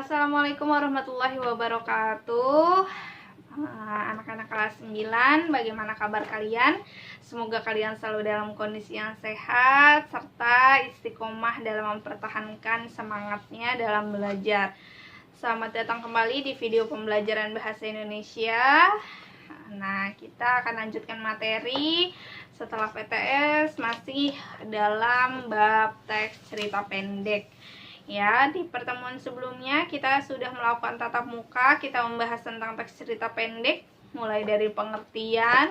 Assalamualaikum warahmatullahi wabarakatuh. Anak-anak kelas 9, bagaimana kabar kalian? Semoga kalian selalu dalam kondisi yang sehat serta istiqomah dalam mempertahankan semangatnya dalam belajar. Selamat datang kembali di video pembelajaran bahasa Indonesia. Nah, kita akan lanjutkan materi setelah PTS masih dalam bab teks cerita pendek. Ya, di pertemuan sebelumnya kita sudah melakukan tatap muka, kita membahas tentang teks cerita pendek, mulai dari pengertian,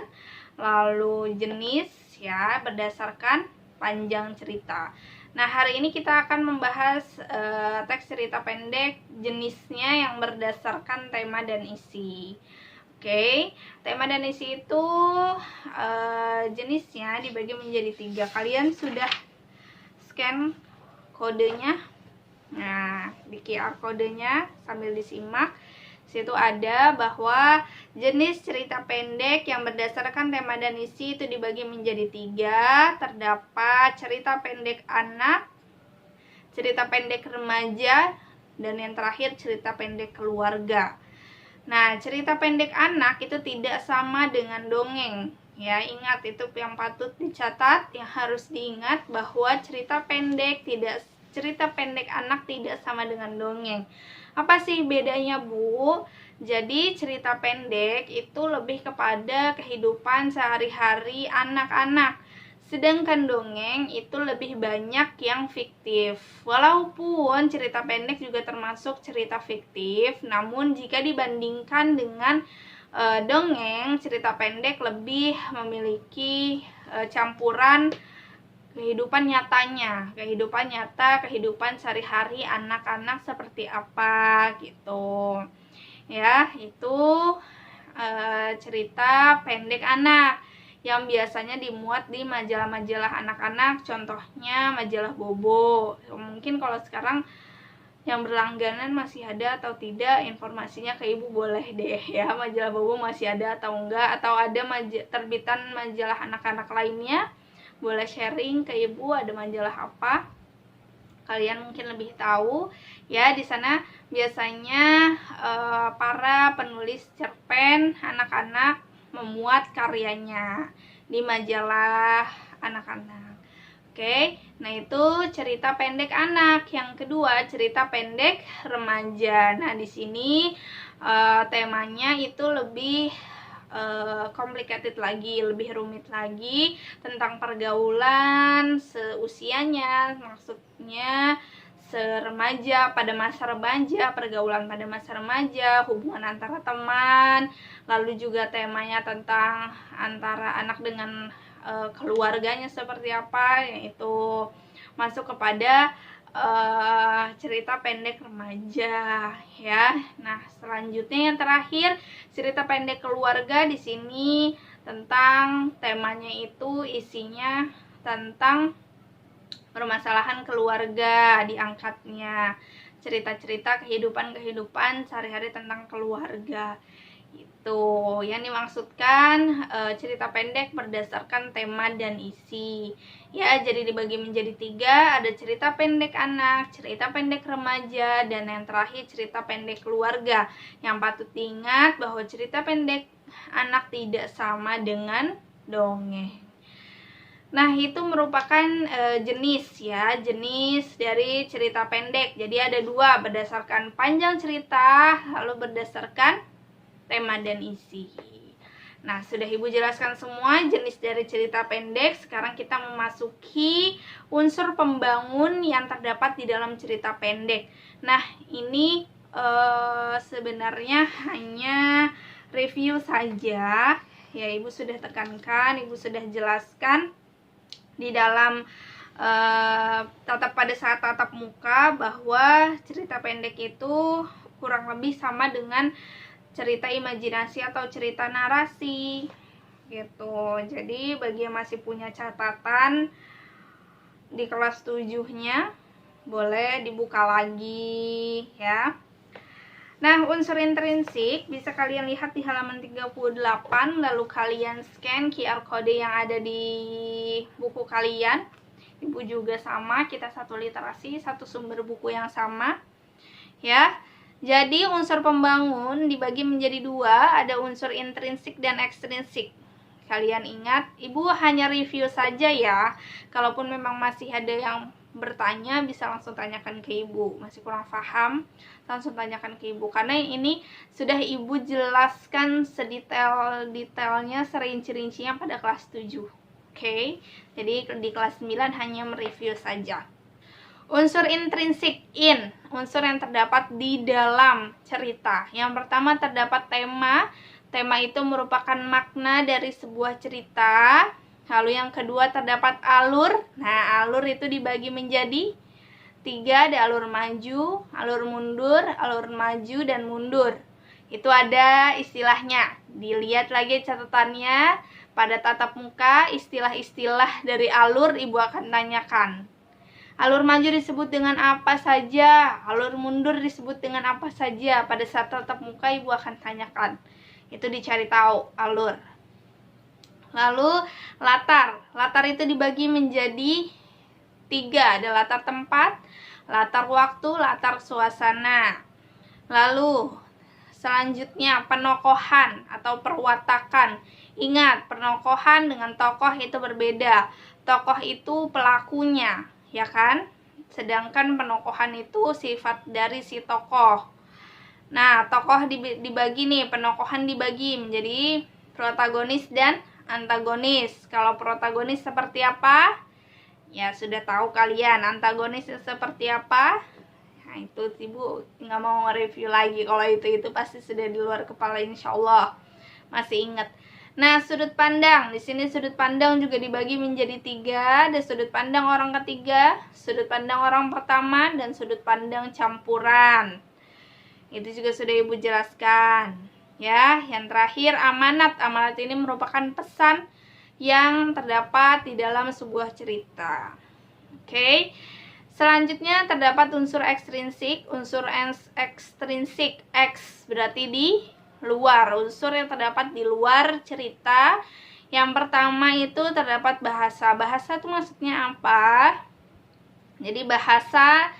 lalu jenis, ya, berdasarkan panjang cerita. Nah, hari ini kita akan membahas teks cerita pendek jenisnya yang berdasarkan tema dan isi. Oke, tema dan isi itu jenisnya dibagi menjadi 3. Kalian sudah scan kodenya? Nah, di QR kodenya sambil disimak, situ ada bahwa jenis cerita pendek yang berdasarkan tema dan isi itu dibagi menjadi 3. Terdapat cerita pendek anak, cerita pendek remaja, dan yang terakhir cerita pendek keluarga. Nah, cerita pendek anak itu tidak sama dengan dongeng. Ya, ingat itu yang patut dicatat, yang harus diingat bahwa cerita pendek anak tidak sama dengan dongeng. Apa sih bedanya, Bu? Jadi cerita pendek itu lebih kepada kehidupan sehari-hari anak-anak. Sedangkan dongeng itu lebih banyak yang fiktif. Walaupun cerita pendek juga termasuk cerita fiktif, namun jika dibandingkan dengan dongeng, cerita pendek lebih memiliki campuran kehidupan nyatanya, kehidupan nyata, kehidupan sehari-hari anak-anak seperti apa gitu. Ya, itu cerita pendek anak yang biasanya dimuat di majalah-majalah anak-anak, contohnya majalah Bobo. Mungkin kalau sekarang yang berlangganan masih ada atau tidak, informasinya ke Ibu boleh deh ya, majalah Bobo masih ada atau enggak, atau ada terbitan majalah anak-anak lainnya, boleh sharing ke Ibu ada majalah apa, kalian mungkin lebih tahu ya. Di sana biasanya para penulis cerpen anak-anak memuat karyanya di majalah anak-anak. Oke, nah itu cerita pendek anak. Yang kedua, cerita pendek remaja. Nah, di sini temanya itu lebih complicated lagi, lebih rumit lagi, tentang pergaulan seusianya, maksudnya seremaja, pada masa remaja, pergaulan pada masa remaja, hubungan antara teman, lalu juga temanya tentang antara anak dengan keluarganya seperti apa, yaitu masuk kepada cerita pendek remaja ya. Nah, selanjutnya yang terakhir cerita pendek keluarga. Di sini tentang temanya itu isinya tentang permasalahan keluarga, diangkatnya cerita-cerita kehidupan sehari-hari tentang keluarga. Itu yang dimaksudkan cerita pendek berdasarkan tema dan isi. Ya, jadi dibagi menjadi 3, ada cerita pendek anak, cerita pendek remaja, dan yang terakhir cerita pendek keluarga. Yang patut diingat bahwa cerita pendek anak tidak sama dengan dongeng. Nah, itu merupakan jenis ya, jenis dari cerita pendek. Jadi ada 2, berdasarkan panjang cerita, lalu berdasarkan tema dan isi. Nah, sudah Ibu jelaskan semua jenis dari cerita pendek. Sekarang kita memasuki unsur pembangun yang terdapat di dalam cerita pendek. Nah, ini sebenarnya hanya review saja. Ya, Ibu sudah tekankan, Ibu sudah jelaskan di dalam pada saat tatap muka bahwa cerita pendek itu kurang lebih sama dengan cerita imajinasi atau cerita narasi gitu. Jadi bagi yang masih punya catatan di kelas 7-nya boleh dibuka lagi ya. Nah, unsur intrinsik bisa kalian lihat di halaman 38, lalu kalian scan QR kode yang ada di buku kalian. Ibu juga sama, kita satu literasi, satu sumber buku yang sama ya. Jadi unsur pembangun dibagi menjadi dua, ada unsur intrinsik dan ekstrinsik. Kalian ingat, Ibu hanya review saja ya. Kalaupun memang masih ada yang bertanya, bisa langsung tanyakan ke Ibu. Masih kurang paham, langsung tanyakan ke Ibu. Karena ini sudah Ibu jelaskan sedetail-detailnya, serinci-rincinya pada kelas 7. Oke, jadi di kelas 9 hanya mereview saja. Unsur intrinsik, unsur yang terdapat di dalam cerita. Yang pertama terdapat tema. Tema itu merupakan makna dari sebuah cerita. Lalu yang kedua terdapat alur. Nah, alur itu dibagi menjadi 3, ada alur maju, alur mundur, alur maju, dan mundur. Itu ada istilahnya. Dilihat lagi catatannya pada tatap muka, istilah-istilah dari alur Ibu akan tanyakan. Alur maju disebut dengan apa saja, alur mundur disebut dengan apa saja. Pada saat tatap muka Ibu akan tanyakan. Itu dicari tahu alur. Lalu latar. Latar itu dibagi menjadi 3, ada latar tempat, latar waktu, latar suasana. Lalu selanjutnya penokohan atau perwatakan. Ingat, penokohan dengan tokoh itu berbeda. Tokoh itu pelakunya, ya kan? Sedangkan penokohan itu sifat dari si tokoh. Nah, tokoh dibagi nih, penokohan dibagi menjadi protagonis dan antagonis. Kalau protagonis seperti apa? Ya, sudah tahu kalian. Antagonis seperti apa? Nah, itu Ibu nggak mau nge-review lagi. Kalau itu pasti sudah di luar kepala, insya Allah masih ingat. Nah, sudut pandang. Di sini sudut pandang juga dibagi menjadi 3. Ada sudut pandang orang ketiga, sudut pandang orang pertama, dan sudut pandang campuran. Itu juga sudah Ibu jelaskan. Ya, yang terakhir amanat. Amanat ini merupakan pesan yang terdapat di dalam sebuah cerita. Oke. Selanjutnya terdapat unsur ekstrinsik. Unsur ekstrinsik, X berarti di luar, unsur yang terdapat di luar cerita. Yang pertama itu terdapat bahasa. Bahasa itu maksudnya apa? Jadi bahasa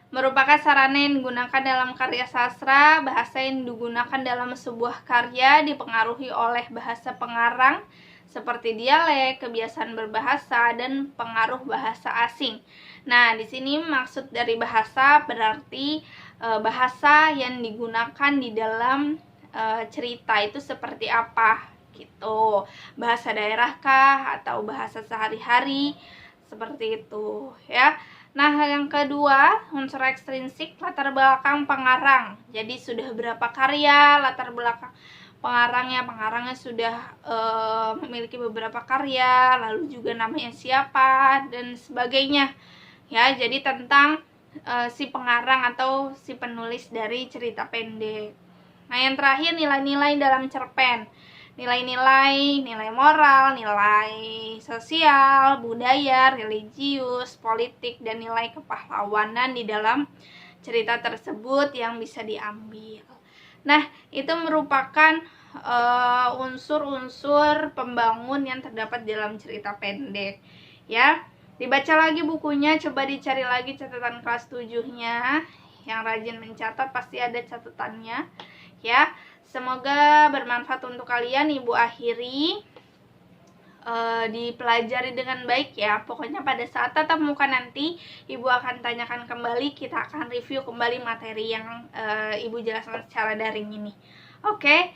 merupakan sarana yang digunakan dalam karya sastra. Bahasa yang digunakan dalam sebuah karya dipengaruhi oleh bahasa pengarang seperti dialek, kebiasaan berbahasa, dan pengaruh bahasa asing. Nah, di sini maksud dari bahasa berarti bahasa yang digunakan di dalam cerita itu seperti apa gitu. Bahasa daerah kah atau bahasa sehari-hari, seperti itu ya. Nah, yang kedua, unsur ekstrinsik, latar belakang pengarang. Jadi sudah berapa karya, latar belakang pengarangnya sudah memiliki beberapa karya, lalu juga namanya siapa dan sebagainya. Ya, jadi tentang si pengarang atau si penulis dari cerita pendek. Nah, yang terakhir nilai-nilai dalam cerpen. Nilai-nilai, nilai moral, nilai sosial, budaya, religius, politik, dan nilai kepahlawanan di dalam cerita tersebut yang bisa diambil. Nah, itu merupakan unsur-unsur pembangun yang terdapat dalam cerita pendek. Ya, dibaca lagi bukunya, coba dicari lagi catatan kelas 7-nya. Yang rajin mencatat pasti ada catatannya. Ya, semoga bermanfaat untuk kalian. Ibu akhiri dipelajari dengan baik ya. Pokoknya pada saat tatap muka nanti Ibu akan tanyakan kembali, kita akan review kembali materi yang Ibu jelaskan secara daring ini. Oke.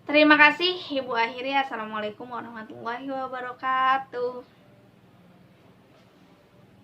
Terima kasih. Ibu akhiri. Assalamualaikum warahmatullahi wabarakatuh.